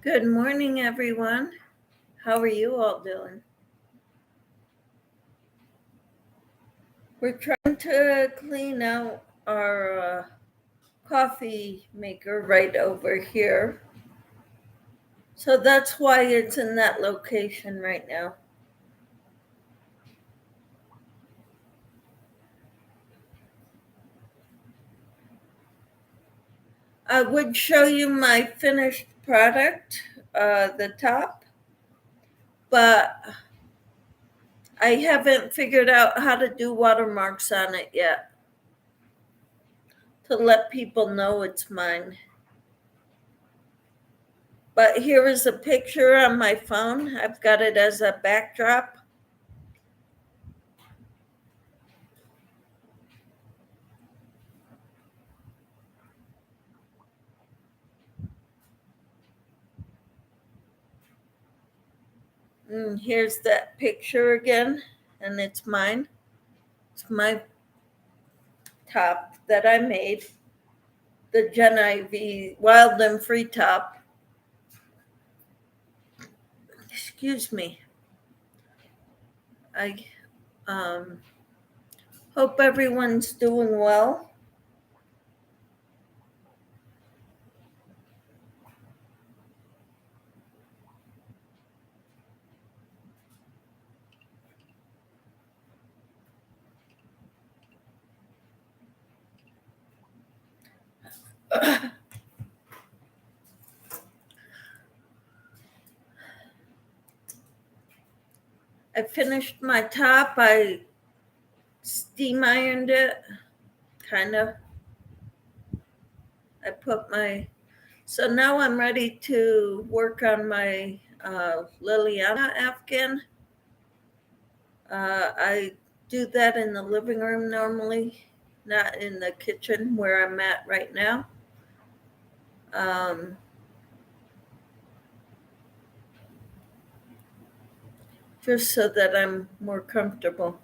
Good morning, everyone. How are you all doing? We're trying to clean out our coffee maker right over here. So that's why it's in that location right now. I would show you my finished product, the top, but I haven't figured out how to do watermarks on it yet to let people know it's mine. But here is a picture on my phone. I've got it as a backdrop. And here's that picture again, and it's mine. It's my top that I made, the Gen IV Wild and Free top. Excuse me. I hope everyone's doing well. I finished my top. I steam ironed it, kind of. So now I'm ready to work on my Liliana Afghan. I do that in the living room normally, not in the kitchen where I'm at right now. Just so that I'm more comfortable.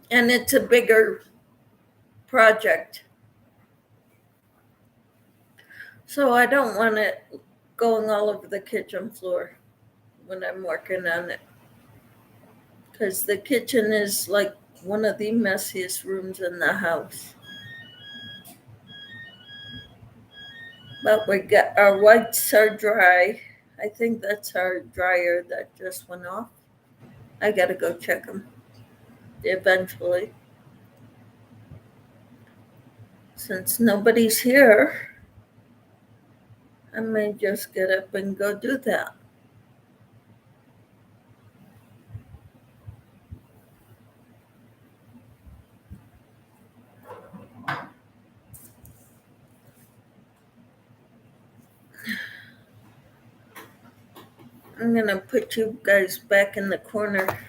And it's a bigger project. So I don't want it going all over the kitchen floor when I'm working on it. Because the kitchen is like one of the messiest rooms in the house. But we got our whites are dry. I think that's our dryer that just went off. I gotta go check them eventually. Since nobody's here, I may just get up and go do that. I'm gonna put you guys back in the corner.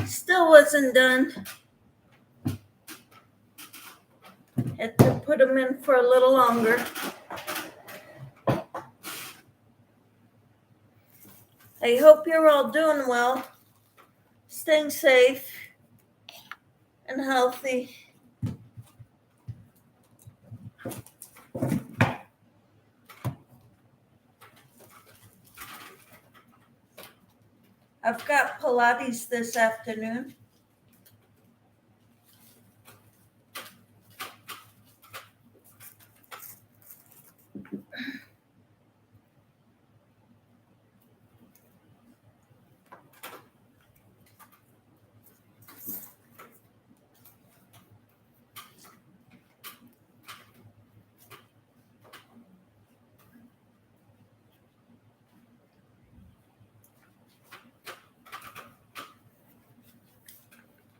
Still wasn't done. Had to put them in for a little longer. I hope you're all doing well, staying safe and healthy. I've got Pilates this afternoon.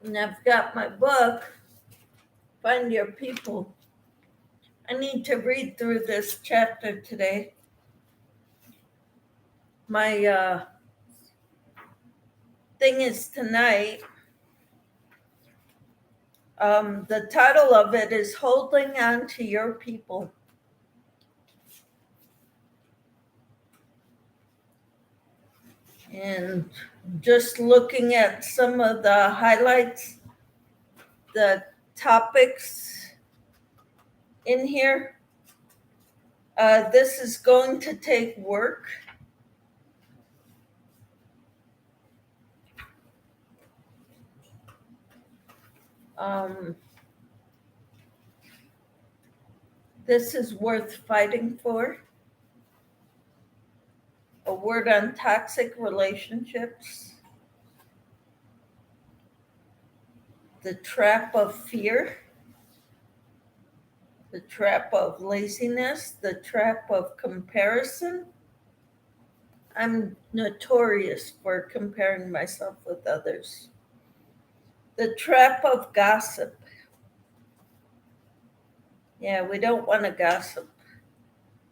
And I've got my book, Find Your People. I need to read through this chapter today. My thing is tonight. The title of it is Holding On to Your People. And just looking at some of the highlights, the topics in here, this is going to take work. This is worth fighting for. A word on toxic relationships. The trap of fear. The trap of laziness. The trap of comparison. I'm notorious for comparing myself with others. The trap of gossip. Yeah, we don't want to gossip.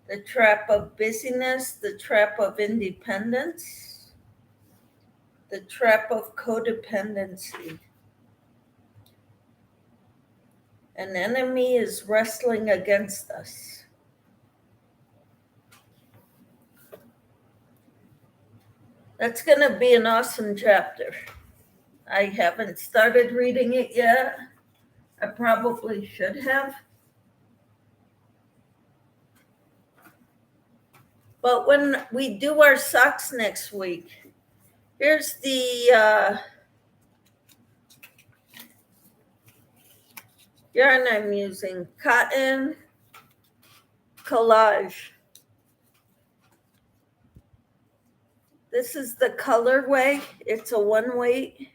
The trap of busyness. The trap of independence. The trap of codependency. An enemy is wrestling against us. That's going to be an awesome chapter. I haven't started reading it yet. I probably should have. But when we do our socks next week, here's the yarn I'm using, Cotton Collage. This is the colorway. It's a 1-weight.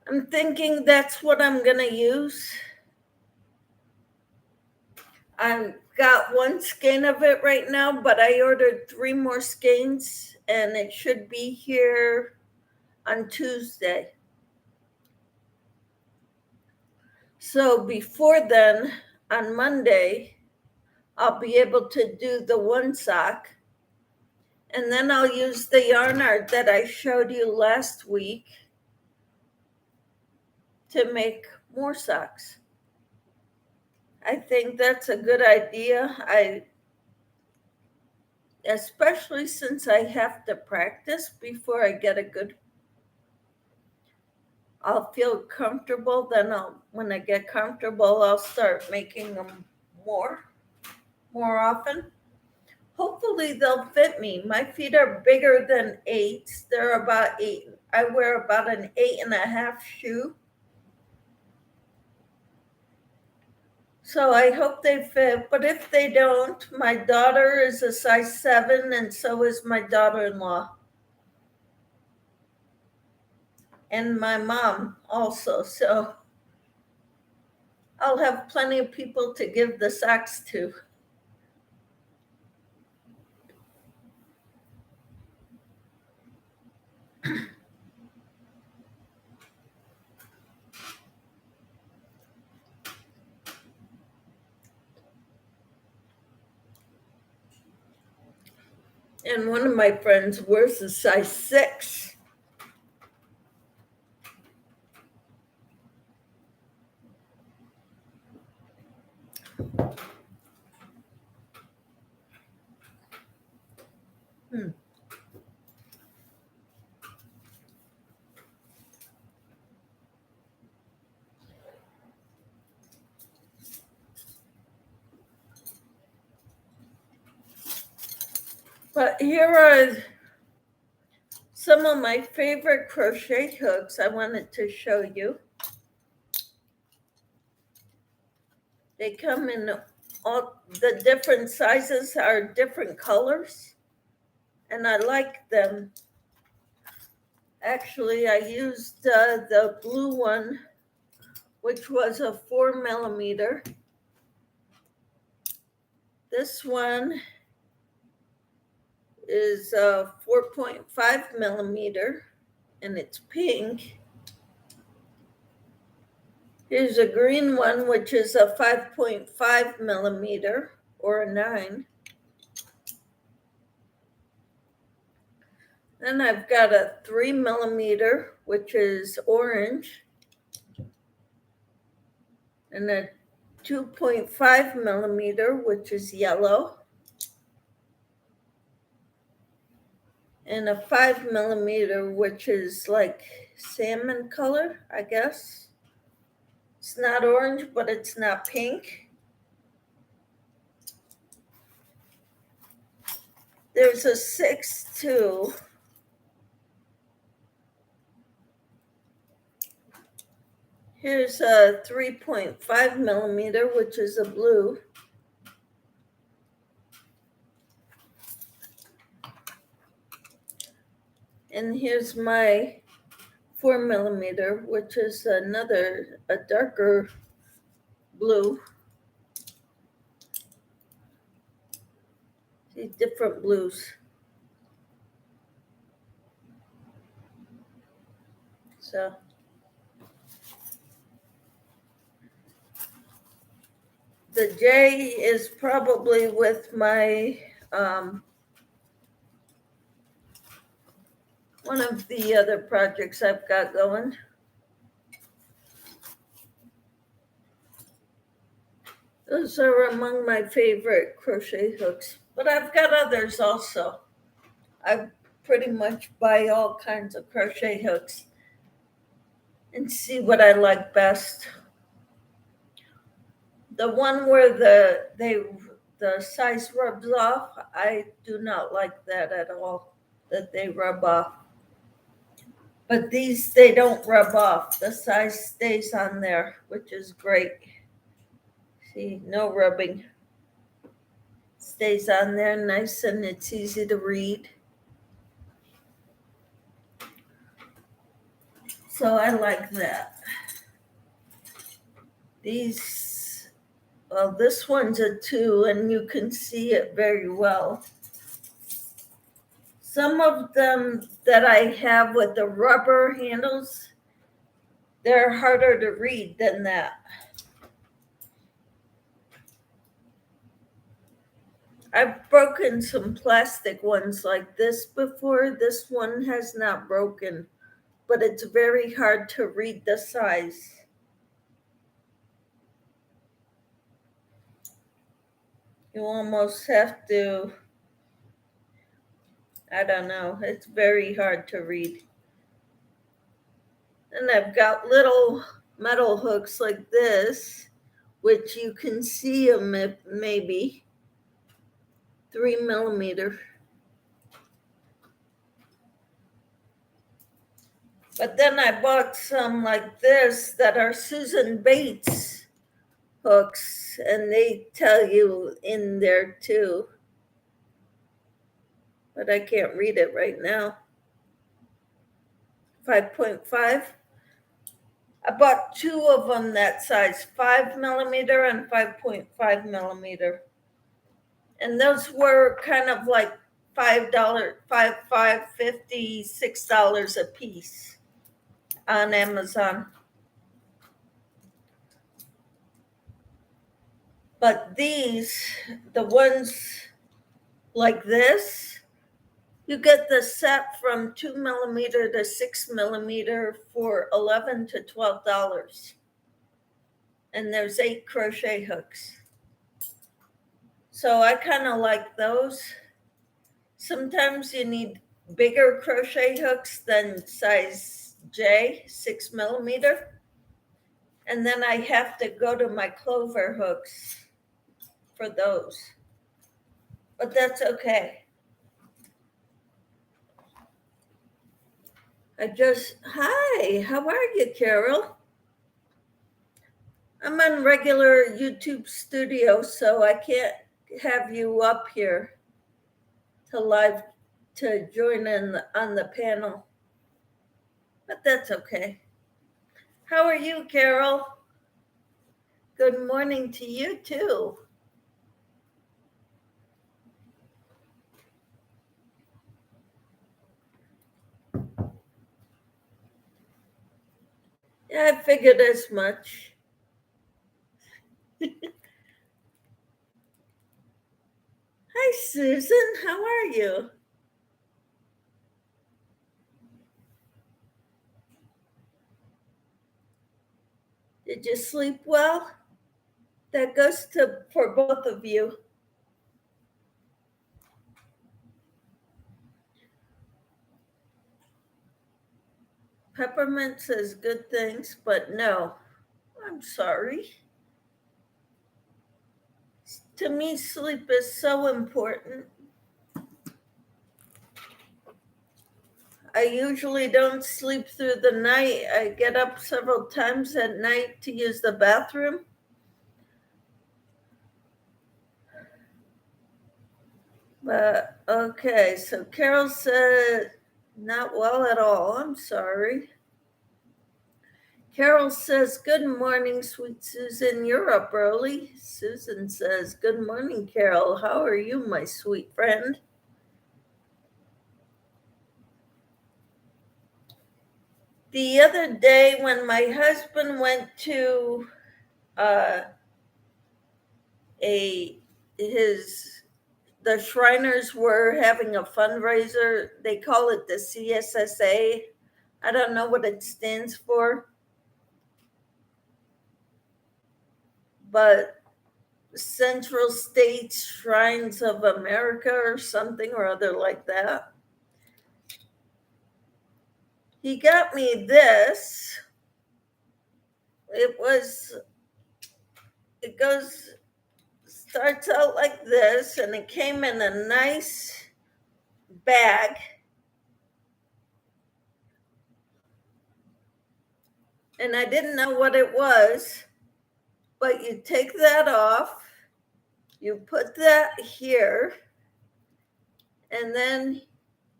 I'm thinking that's what I'm going to use. I've got 1 skein of it right now, but I ordered 3 more skeins, and it should be here on Tuesday. So before then, on Monday, I'll be able to do the 1 sock, and then I'll use the yarn art that I showed you last week to make more socks. I think that's a good idea. Especially since I have to practice before I get I'll feel comfortable. Then when I get comfortable, I'll start making them more often. Hopefully they'll fit me. My feet are bigger than 8s. They're about 8. I wear about an 8.5 shoe. So I hope they fit, but if they don't, my daughter is a size 7, and so is my daughter-in-law. And my mom also, so I'll have plenty of people to give the socks to. And one of my friends wears a size 6. But here are some of my favorite crochet hooks I wanted to show you. They come in all the different sizes, are different colors, and I like them. Actually, I used the blue one, which was a 4mm. This one is a 4.5mm, and it's pink. Here's a green one, which is a 5.5 millimeter or a 9. Then I've got a 3 millimeter, which is orange, and a 2.5 millimeter, which is yellow, and a 5 millimeter, which is like salmon color, I guess. It's not orange, but it's not pink. There's a 6 too. Here's a 3.5 millimeter, which is a blue. And here's my 4 millimeter, which is a darker blue. See, different blues. So the J is probably with my one of the other projects I've got going. Those are among my favorite crochet hooks, but I've got others also. I pretty much buy all kinds of crochet hooks and see what I like best. The one where the size rubs off, I do not like that at all, that they rub off. But these, they don't rub off. The size stays on there, which is great. See, no rubbing. Stays on there nice and it's easy to read. So I like that. These, well, this one's a 2 and you can see it very well. Some of them that I have with the rubber handles, they're harder to read than that. I've broken some plastic ones like this before. This one has not broken, but it's very hard to read the size. You almost have to, I don't know, it's very hard to read. And I've got little metal hooks like this, which you can see them at maybe 3 millimeter. But then I bought some like this that are Susan Bates hooks, and they tell you in there too. But I can't read it right now. 5.5. I bought 2 of them that size, 5 millimeter and 5.5 millimeter. And those were kind of like $5, $5.50, $6 a piece on Amazon. But these, the ones like this, you get the set from 2 millimeter to 6 millimeter for $11 to $12. And there's 8 crochet hooks. So I kind of like those. Sometimes you need bigger crochet hooks than size J, 6 millimeter. And then I have to go to my clover hooks for those. But that's okay. Hi, how are you, Carol? I'm on regular YouTube studio, so I can't have you up here to join in on the panel. But that's okay. How are you, Carol? Good morning to you, too. Yeah, I figured as much. Hi, Susan. How are you? Did you sleep well? That goes to for both of you. Peppermint says good things, but no. I'm sorry. To me, sleep is so important. I usually don't sleep through the night. I get up several times at night to use the bathroom. But okay, so Carol said, not well at all. I'm sorry. Carol says, good morning, sweet Susan. You're up early. Susan says, good morning, Carol. How are you, my sweet friend? The other day, when my husband went to uh, a his the Shriners were having a fundraiser. They call it the CSSA. I don't know what it stands for, but Central States Shrines of America or something or other like that. He got me this. It was, it goes, starts out like this, and it came in a nice bag. And I didn't know what it was, but you take that off, you put that here, and then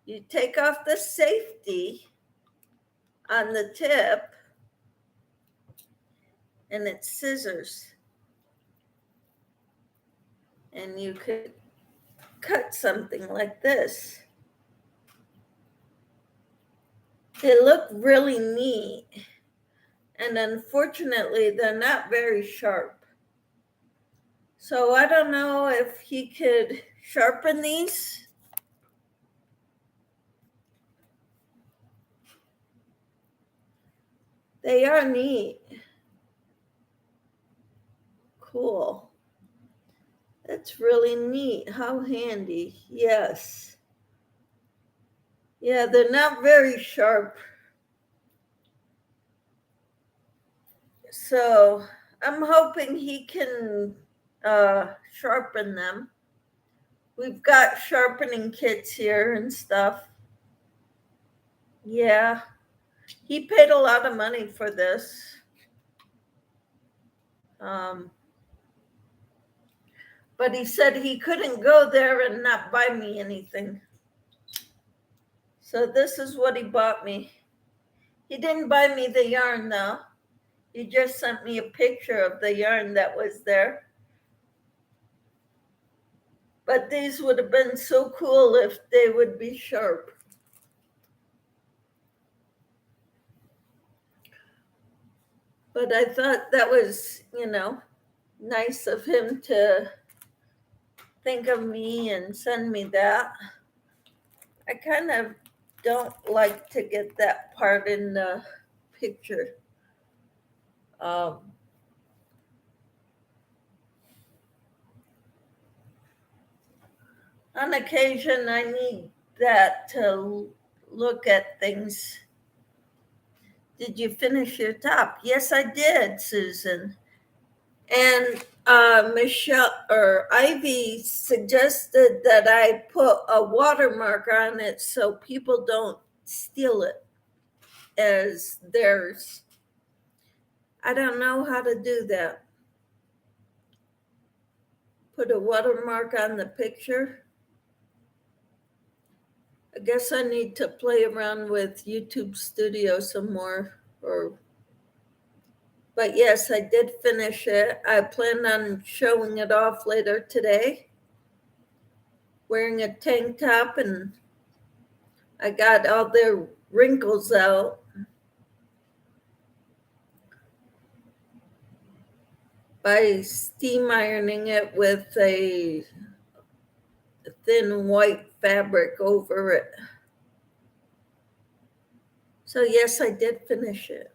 you take off the safety on the tip, and it's scissors. And you could cut something like this. They look really neat, and unfortunately, they're not very sharp. So I don't know if he could sharpen these. They are neat. Cool. That's really neat. How handy. Yes. Yeah, they're not very sharp. So I'm hoping he can sharpen them. We've got sharpening kits here and stuff. Yeah, he paid a lot of money for this. Um, but he said he couldn't go there and not buy me anything. So this is what he bought me. He didn't buy me the yarn though. He just sent me a picture of the yarn that was there. But these would have been so cool if they would be sharp. But I thought that was, nice of him to think of me and send me that. I kind of don't like to get that part in the picture. Um, on occasion, I need that to look at things. Did you finish your top? Yes, I did, Susan. And Michelle or Ivy suggested that I put a watermark on it so people don't steal it as theirs. I don't know how to do that. Put a watermark on the picture. I guess I need to play around with YouTube Studio some more. But yes, I did finish it. I plan on showing it off later today. Wearing a tank top, and I got all the wrinkles out. By steam ironing it with a thin white fabric over it. So yes, I did finish it.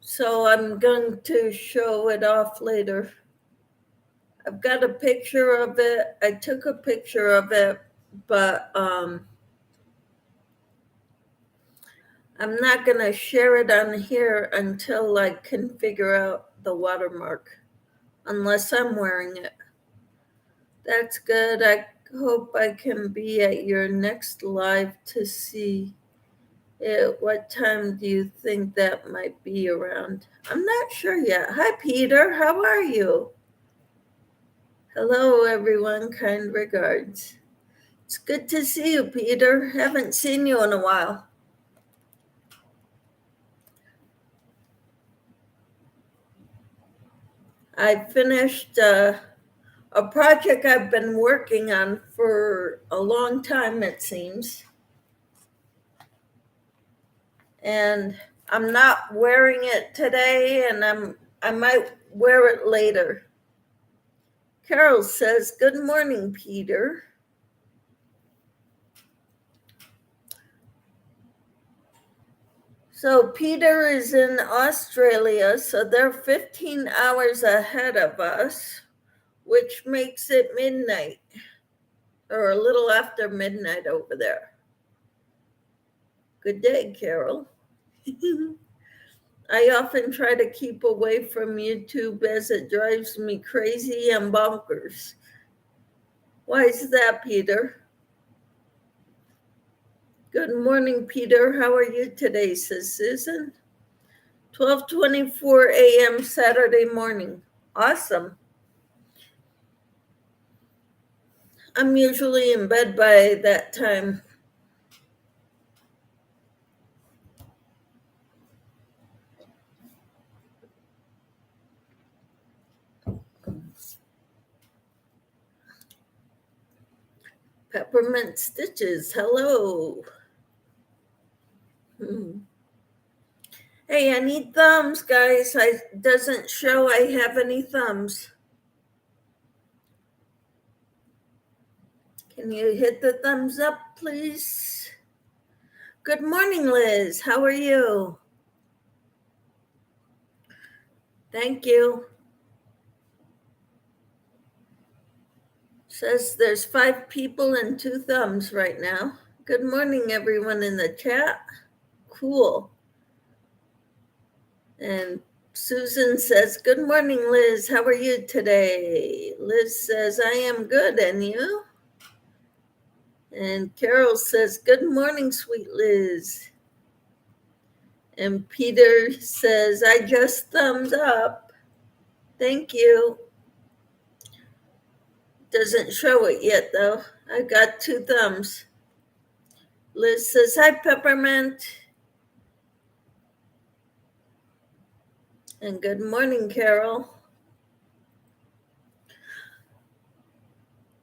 So I'm going to show it off later. I've got a picture of it. I took a picture of it, but I'm not going to share it on here until I can figure out the watermark, unless I'm wearing it. That's good. I hope I can be at your next live to see it. What time do you think that might be around? I'm not sure yet. Hi, Peter. How are you? Hello, everyone. Kind regards. It's good to see you, Peter. Haven't seen you in a while. I finished a project I've been working on for a long time, it seems. And I'm not wearing it today, and I might wear it later. Carol says, "Good morning, Peter." So Peter is in Australia, so they're 15 hours ahead of us, which makes it midnight, or a little after midnight over there. Good day, Carol. I often try to keep away from YouTube as it drives me crazy and bonkers. Why is that, Peter? Good morning, Peter. How are you today, says Susan? 12:24 a.m. Saturday morning. Awesome. I'm usually in bed by that time. Peppermint Stitches, hello. Hey, I need thumbs, guys. It doesn't show I have any thumbs. Can you hit the thumbs up, please? Good morning, Liz. How are you? Thank you. Says there's 5 people and 2 thumbs right now. Good morning, everyone in the chat. Cool. And Susan says, good morning, Liz. How are you today? Liz says, I am good. And you? And Carol says, good morning, sweet Liz. And Peter says, I just thumbs up. Thank you. Doesn't show it yet, though. I got 2 thumbs. Liz says, hi, Peppermint. And good morning, Carol.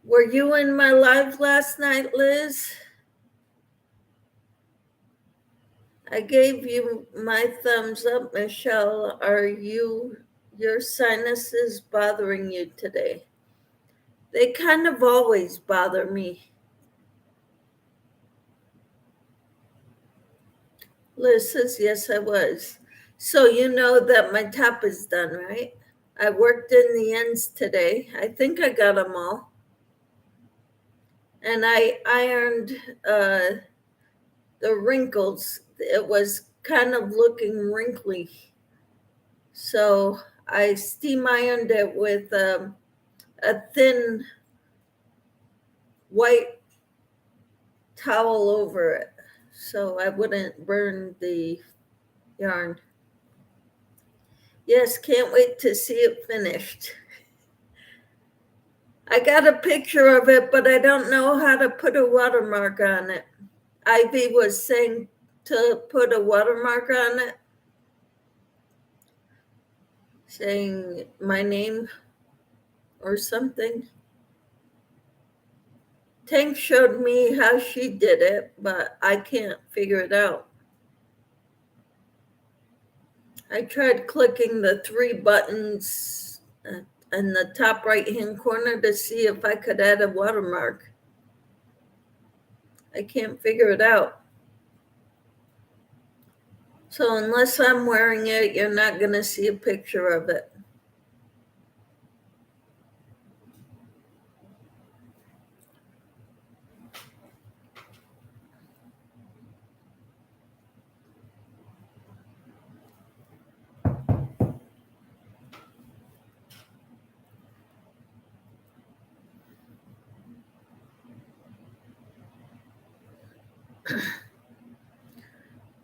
Were you in my live last night, Liz? I gave you my thumbs up, Michelle. Are your sinuses bothering you today? They kind of always bother me. Liz says, yes, I was. So you know that my top is done, right? I worked in the ends today. I think I got them all. And I ironed the wrinkles. It was kind of looking wrinkly. So I steam ironed it with a thin white towel over it so I wouldn't burn the yarn. Yes, can't wait to see it finished. I got a picture of it, but I don't know how to put a watermark on it. Ivy was saying to put a watermark on it, saying my name. or something. Tank showed me how she did it, but I can't figure it out. I tried clicking the three buttons in the top right-hand corner to see if I could add a watermark. I can't figure it out. So unless I'm wearing it, you're not going to see a picture of it.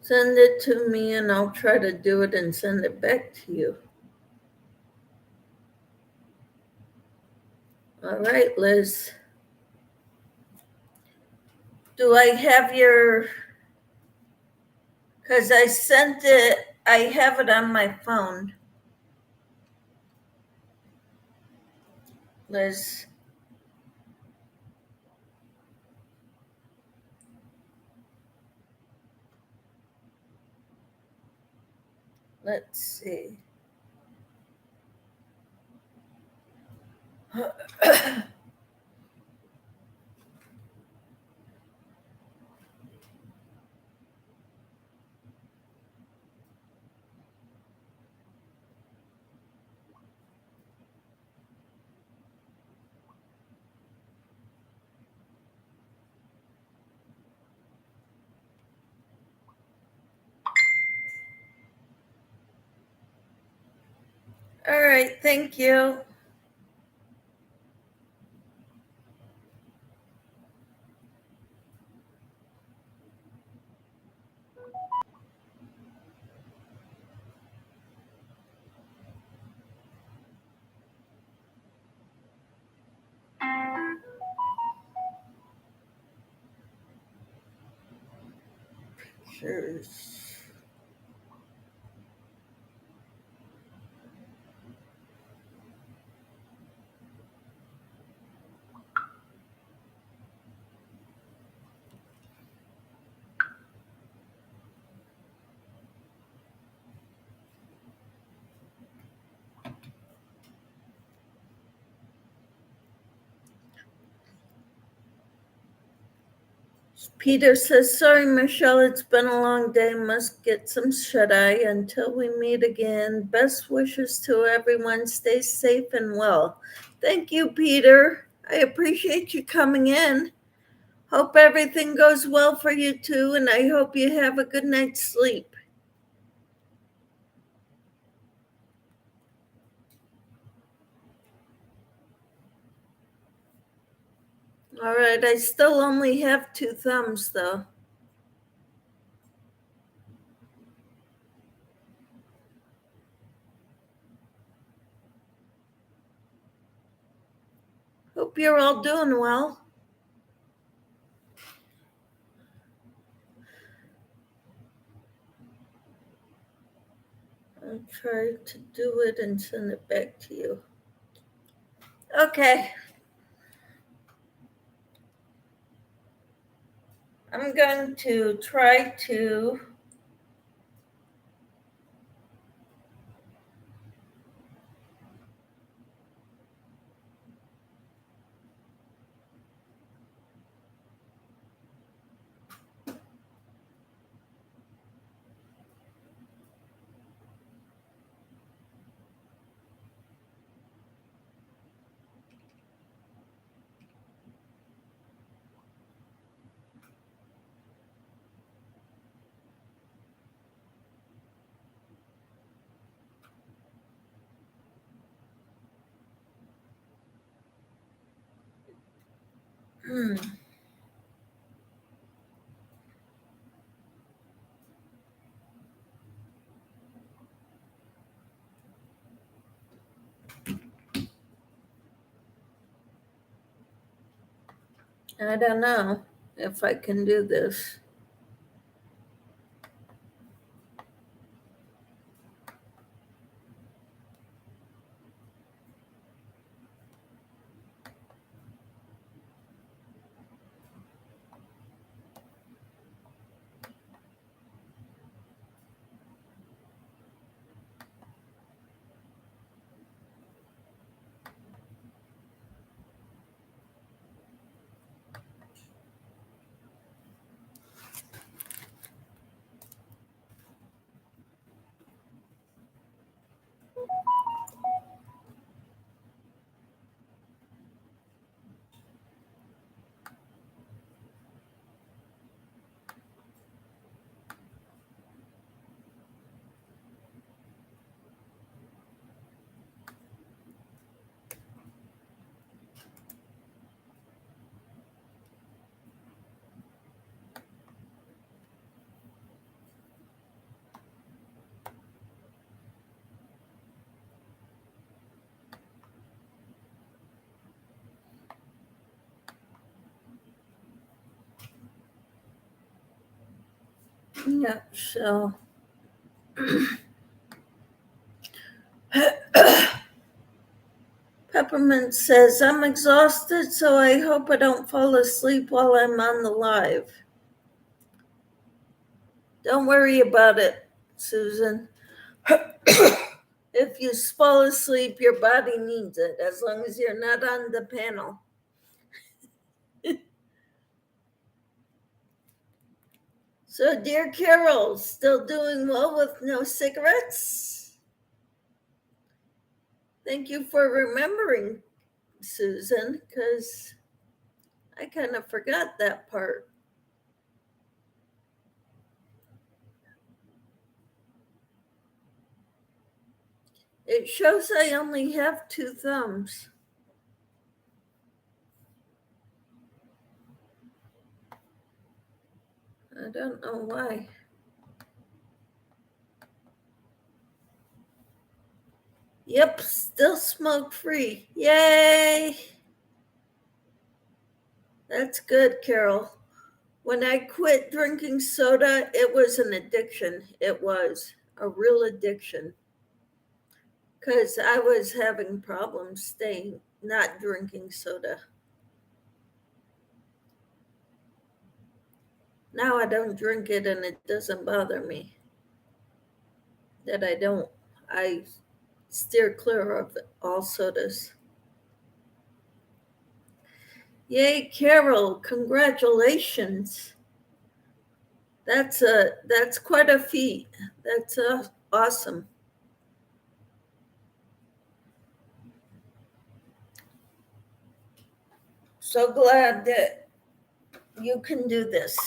Send it to me and I'll try to do it and send it back to you. All right, Liz. Do I have your, because I sent it, I have it on my phone. Liz. Let's see. All right, thank you. Pictures. Peter says, sorry, Michelle, it's been a long day. Must get some shut-eye until we meet again. Best wishes to everyone. Stay safe and well. Thank you, Peter. I appreciate you coming in. Hope everything goes well for you too, and I hope you have a good night's sleep. All right, I still only have 2 thumbs though. Hope you're all doing well. I'll try to do it and send it back to you. Okay. I'm going to try to I don't know if I can do this. Yeah, so Peppermint says, I'm exhausted, so I hope I don't fall asleep while I'm on the live. Don't worry about it, Susan. If you fall asleep, your body needs it, as long as you're not on the panel. So, dear Carol, still doing well with no cigarettes? Thank you for remembering, Susan, because I kind of forgot that part. It shows I only have 2 thumbs. I don't know why. Yep, still smoke free. Yay! That's good, Carol. When I quit drinking soda, it was an addiction. It was a real addiction because I was having problems staying, not drinking soda. Now I don't drink it and it doesn't bother me that I don't. I steer clear of all sodas. Yay, Carol, congratulations. That's quite a feat. That's awesome. So glad that you can do this.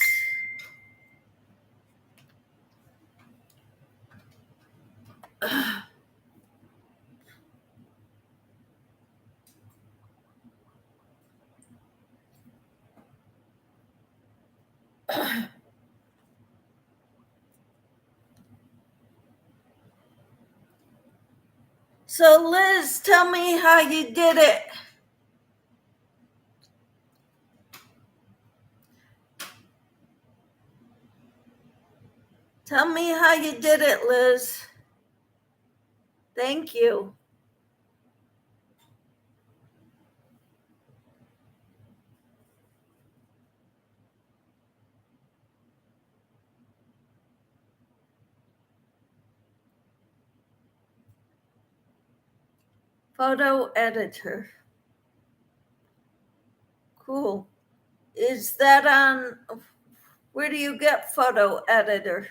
So Liz, tell me how you did it. Tell me how you did it, Liz. Thank you. Photo editor. Cool. Is that on, where do you get photo editor?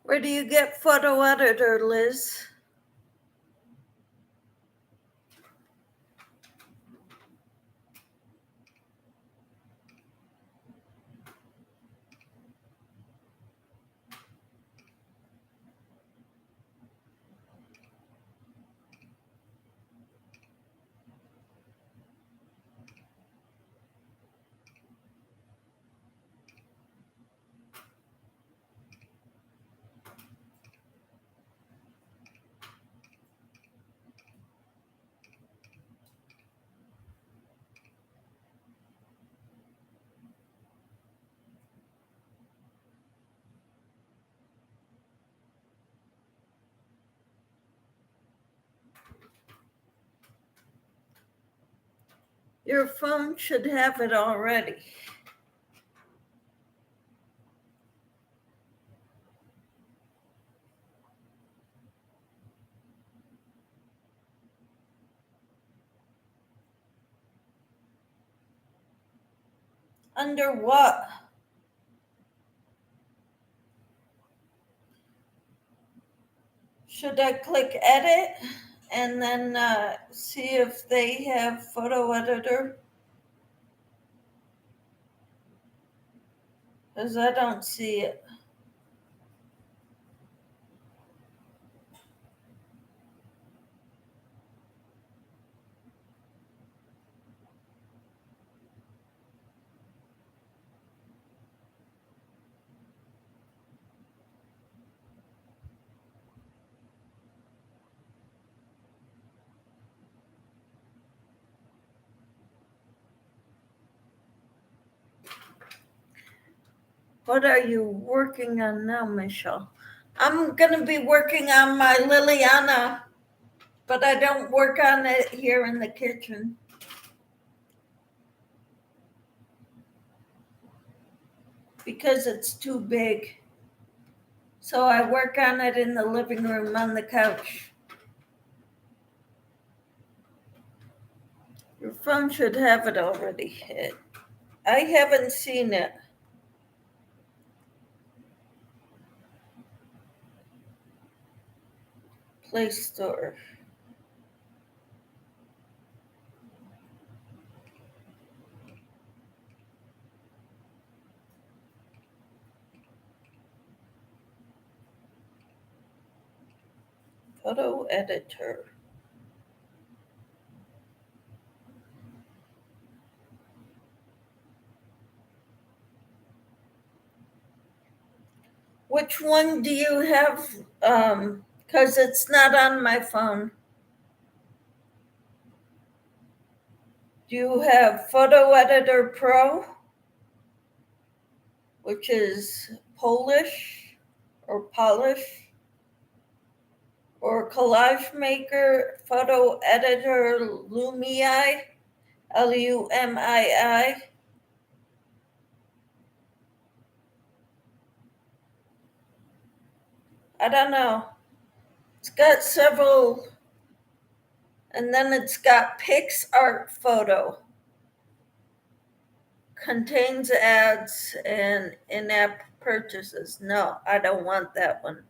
Where do you get photo editor, Liz? Your phone should have it already. Under what? Should I click edit and then see if they have photo editor? Because I don't see it. What are you working on now, Michelle? I'm going to be working on my Liliana, but I don't work on it here in the kitchen because it's too big. So I work on it in the living room on the couch. Your phone should have it already. I haven't seen it. Play Store. Photo editor. Which one do you have? Because it's not on my phone. Do you have Photo Editor Pro, which is Polish or Polish, or Collage Maker Photo Editor Lumii, Lumii? I don't know. It's got several, and then it's got PixArt Photo. Contains ads and in-app purchases. No, I don't want that one.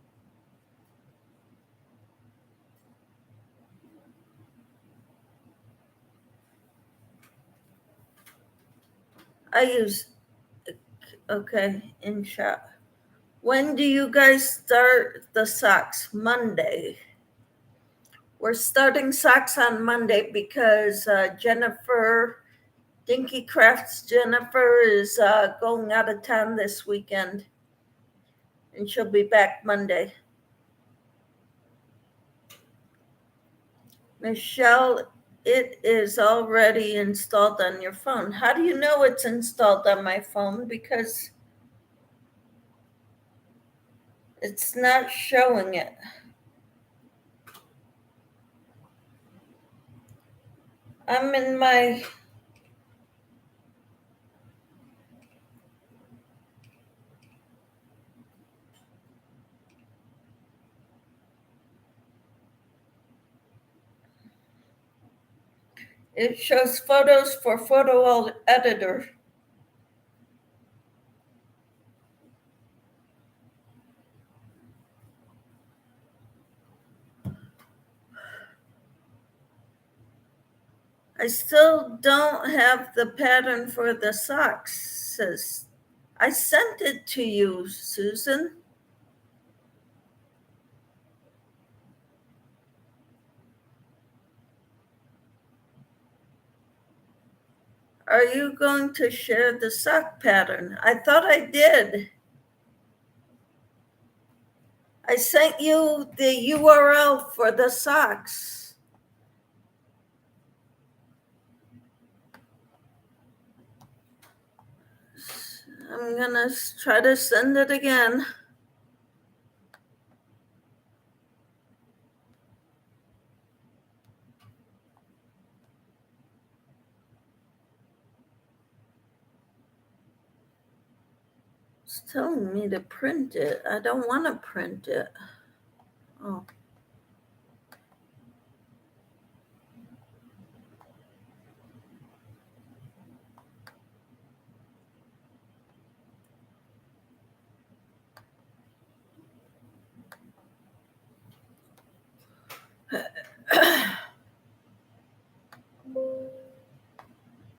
I use, okay, InShot. When do you guys start the socks? Monday. We're starting socks on Monday because Jennifer, Dinky Crafts Jennifer is going out of town this weekend, and she'll be back Monday. Michelle, it is already installed on your phone. How do you know it's installed on my phone? Because it's not showing it. I'm in my, it shows photos for photo editor. I still don't have the pattern for the socks. I sent it to you, Susan. Are you going to share the sock pattern? I thought I did. I sent you the URL for the socks. I'm gonna try to send it again. It's telling me to print it. I don't want to print it. Oh.